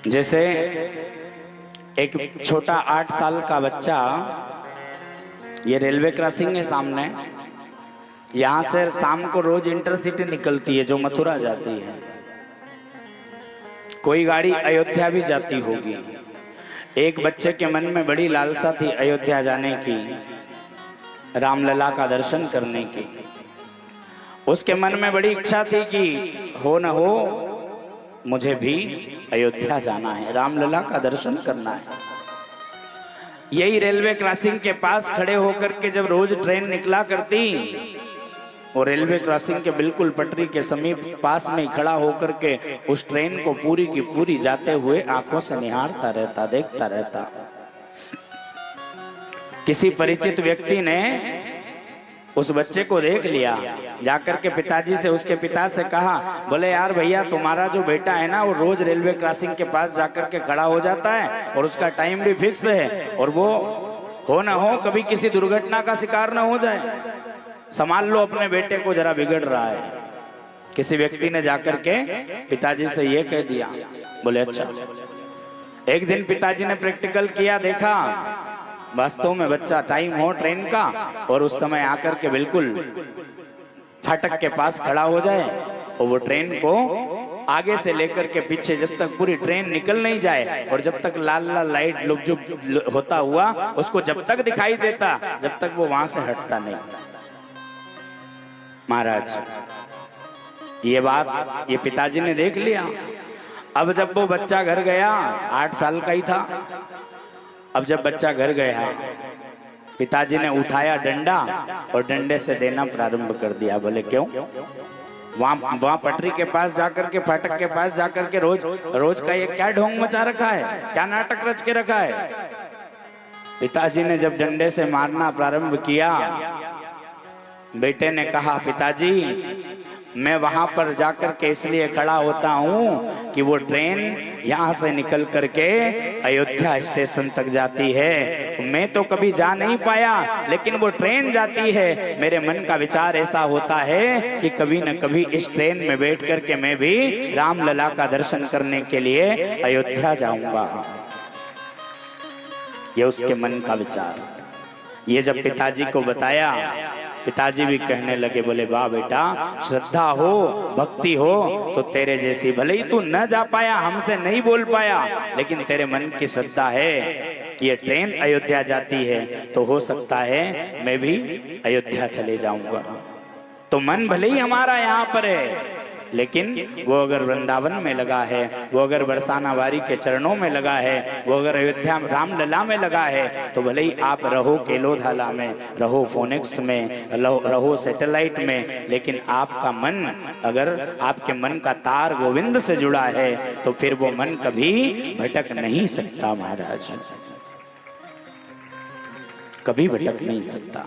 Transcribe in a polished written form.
जैसे एक छोटा 8 साल का बच्चा, ये रेलवे क्रॉसिंग है सामने, यहाँ से शाम को रोज इंटरसिटी निकलती है जो मथुरा जाती है। कोई गाड़ी अयोध्या भी जाती होगी। एक बच्चे के मन में बड़ी लालसा थी अयोध्या जाने की, रामलला का दर्शन करने की। उसके मन में बड़ी इच्छा थी कि हो न हो मुझे भी अयोध्या जाना है, रामलला का दर्शन करना है। यही रेलवे क्रॉसिंग के पास खड़े होकर के जब रोज ट्रेन निकला करती, और रेलवे क्रॉसिंग के बिल्कुल पटरी के समीप पास में खड़ा होकर के उस ट्रेन को पूरी की पूरी जाते हुए आंखों से निहारता रहता, देखता रहता। किसी परिचित व्यक्ति ने उस बच्चे को देख लिया, जाकर के पिताजी से, उसके पिता से कहा, बोले यार भैया तुम्हारा जो बेटा है ना, वो रोज रेलवे क्रॉसिंग के पास जाकर के खड़ा हो जाता है और उसका टाइम भी फिक्स है, और वो हो ना हो कभी किसी दुर्घटना का शिकार ना हो जाए, संभाल लो अपने बेटे को, जरा बिगड़ रहा है। किसी व्यक्ति ने जाकर के पिताजी से ये कह दिया। बोले अच्छा। एक दिन पिताजी ने प्रैक्टिकल किया, देखा वास्तव में बच्चा टाइम हो ट्रेन का और उस समय आकर के बिल्कुल फाटक के पास खड़ा हो जाए, और वो ट्रेन को आगे से लेकर के पीछे जब तक पूरी ट्रेन निकल नहीं जाए, और जब तक लाल लाल लाइट लुक होता हुआ उसको जब तक दिखाई देता, जब तक वो वहां से हटता नहीं। महाराज ये बात ये पिताजी ने देख लिया। अब जब वो बच्चा घर गया, 8 साल का ही था, अब जब बच्चा घर गया, पिताजी ने उठाया डंडा और डंडे से देना प्रारंभ कर दिया। बोले क्यों? वहां पटरी के पास जाकर के, फाटक के पास जाकर के रोज का ये क्या ढोंग मचा रखा है, क्या नाटक रच के रखा है। पिताजी ने जब डंडे से मारना प्रारंभ किया, बेटे ने कहा, पिताजी मैं वहां पर जाकर के इसलिए खड़ा होता हूं कि वो ट्रेन यहां से निकल करके अयोध्या स्टेशन तक जाती है। मैं तो कभी जा नहीं पाया, लेकिन वो ट्रेन जाती है। मेरे मन का विचार ऐसा होता है कि कभी न कभी इस ट्रेन में बैठ करके मैं भी रामलला का दर्शन करने के लिए अयोध्या जाऊंगा। ये उसके मन का विचार। ये जब पिताजी को बताया, पिताजी भी कहने लगे, बोले वाह बेटा, श्रद्धा हो, भक्ति हो तो तेरे जैसी, भले ही तू न जा पाया, हमसे नहीं बोल पाया, लेकिन तेरे मन की श्रद्धा है कि ये ट्रेन अयोध्या जाती है, तो हो सकता है मैं भी अयोध्या चले जाऊंगा। तो मन भले ही हमारा यहाँ पर है, लेकिन वो अगर वृंदावन में लगा है, वो अगर बरसाना वारी के चरणों में लगा है, वो अगर अयोध्या रामलला में लगा है, तो भले ही आप रहो केलोधाला में, रहो फोनिक्स में, रहो सैटेलाइट में, लेकिन आपका मन, अगर आपके मन का तार गोविंद से जुड़ा है, तो फिर वो मन कभी भटक नहीं सकता महाराज, कभी भटक नहीं सकता।